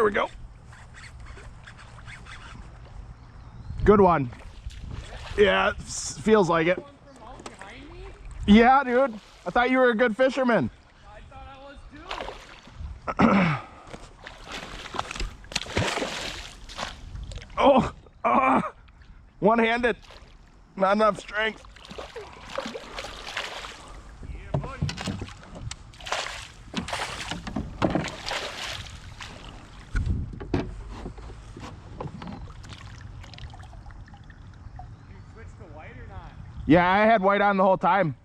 we go. Good one. Yeah, it feels like it. Yeah, dude. I thought you were a good fisherman. I thought I was too. Oh, one-handed. Not enough strength. Yeah, buddy. You switched to white or not? Yeah, I had white on the whole time.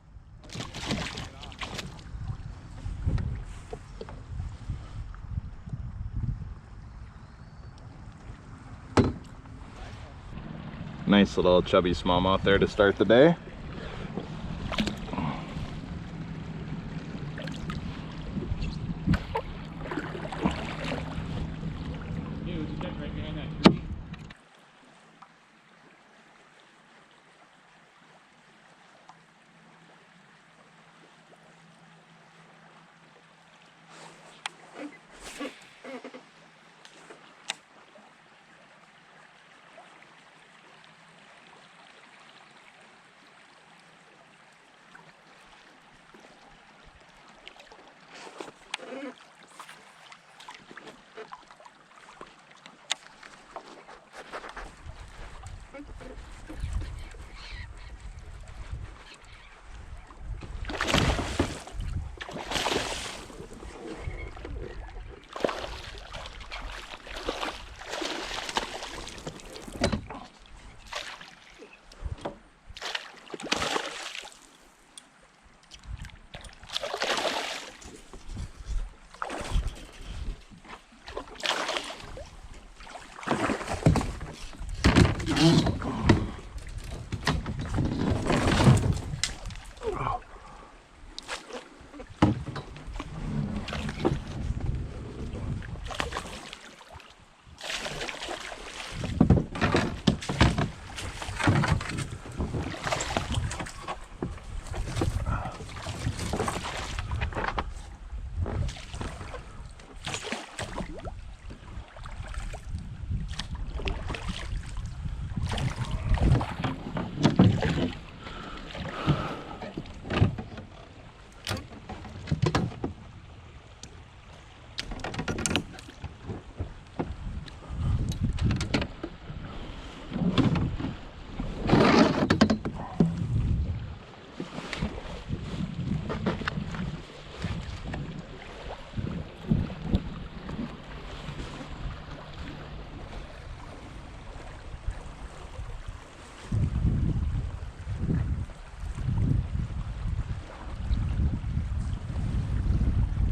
Nice little chubby smallmouth there to start the day. Dude, you got right behind that tree.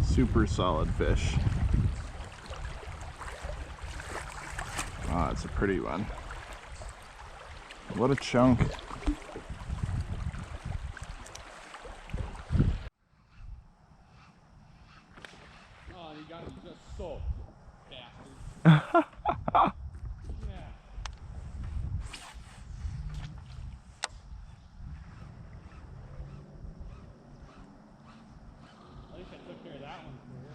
Super solid fish. Oh, it's a pretty one. What a chunk. Oh, you got him just so bastard. Yeah. At least I took care of that one for you.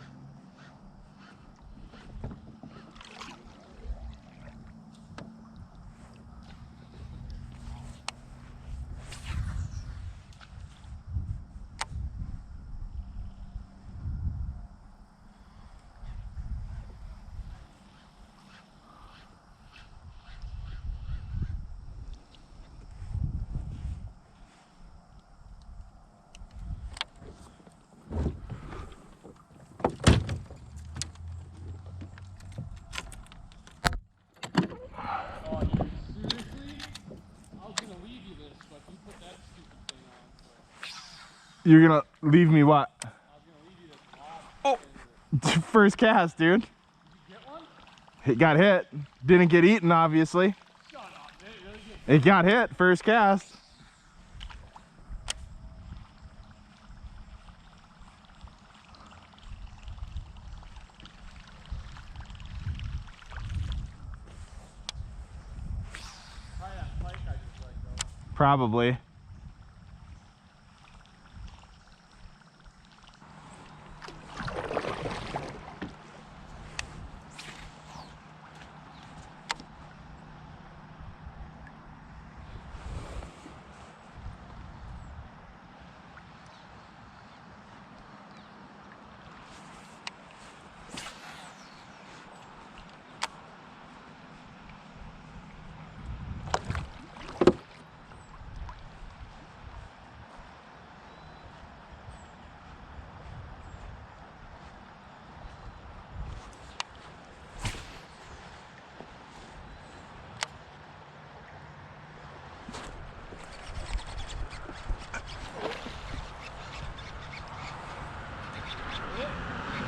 Oh, you seriously? I was gonna leave you this, but you put that stupid thing on, so You're gonna leave me what? I was gonna leave you this rod. Oh, first cast, dude. Did you get one? It got hit. Didn't get eaten, obviously. Shut up. Did it really get It got hit, first cast. Probably that pike I just let go. Probably.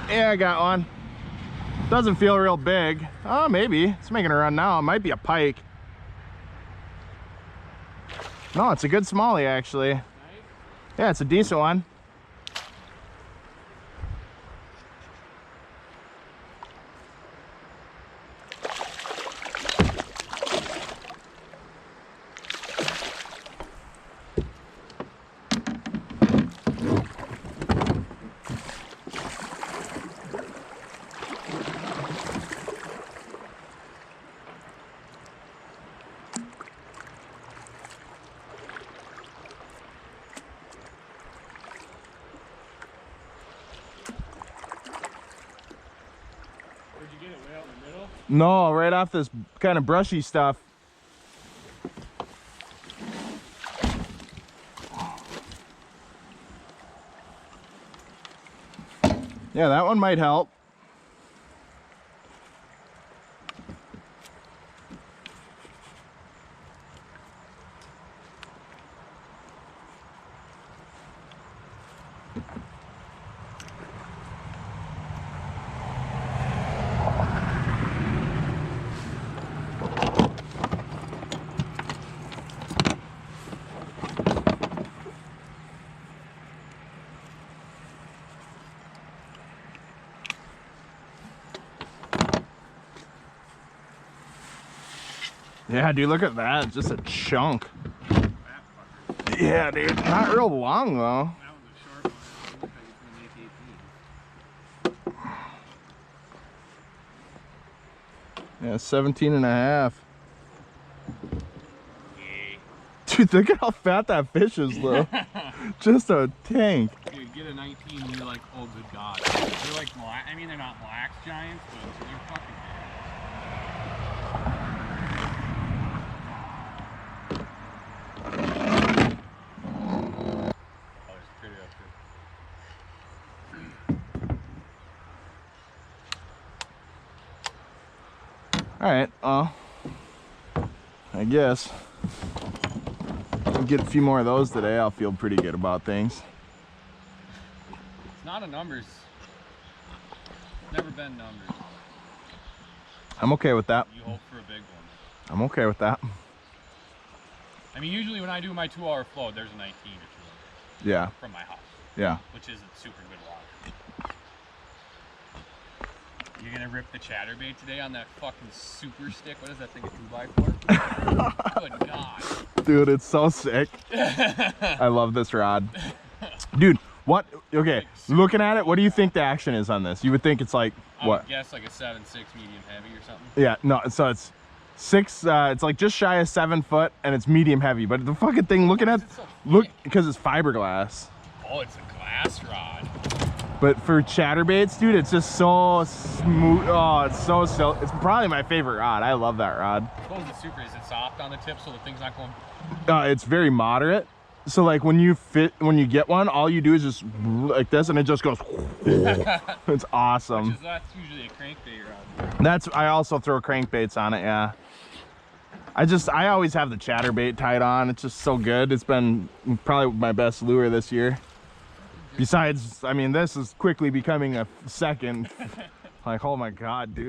Yeah, I got one. Doesn't feel real big. Oh, maybe. It's making a run now. It might be a pike. No, it's a good smallie, actually. Nice. Yeah, it's a decent one. Where'd you get it? Way out in the middle? No, right off this kind of brushy stuff. Yeah, that one might help. Yeah, dude, look at that. Just a chunk. Yeah, dude. Not real long, though. That was a short one. Looks like it's gonna make 18. Yeah, 17 and a half. Yay. Dude, look at how fat that fish is, though. Just a tank. Dude, get a 19 and you're like, oh good god. They're like black. I mean, they're not black giants, but they're fucking big. Oh, there's a critter up here. Alright, I guess. I'll get a few more of those today. I'll feel pretty good about things. It's not a numbers. Never been numbers. I'm okay with that. You hope for a big one. I'm okay with that. I mean, usually when I do my 2-hour float, there's a 19 or 2 Yeah, from my house, yeah. which isn't super good water. You're gonna rip the chatterbait today on that fucking super stick? What is that thing, a 2x4? Good god. Dude, it's so sick. I love this rod. Dude, what? Okay, looking at it, what do you think the action is on this? You would think it's like, I what? would guess like a 7.6 medium heavy or something. Yeah, no, so it's 6, it's like just shy of 7 foot and it's medium heavy. But the fucking thing looking at, is it so look, thick? because it's fiberglass. Oh, it's a glass rod. But for chatterbaits, dude, it's just so smooth. Oh, it's so silky. It's probably my favorite rod. I love that rod. What was the super? Is it soft on the tip so the thing's not going? It's very moderate. So like when you get one, all you do is just like this and it just goes. It's awesome. That's usually a crankbait rod. I also throw crankbaits on it, yeah. I always have the chatterbait tied on. It's just so good. It's been probably my best lure this year. Besides, I mean, this is quickly becoming a second. Like, oh my God, dude.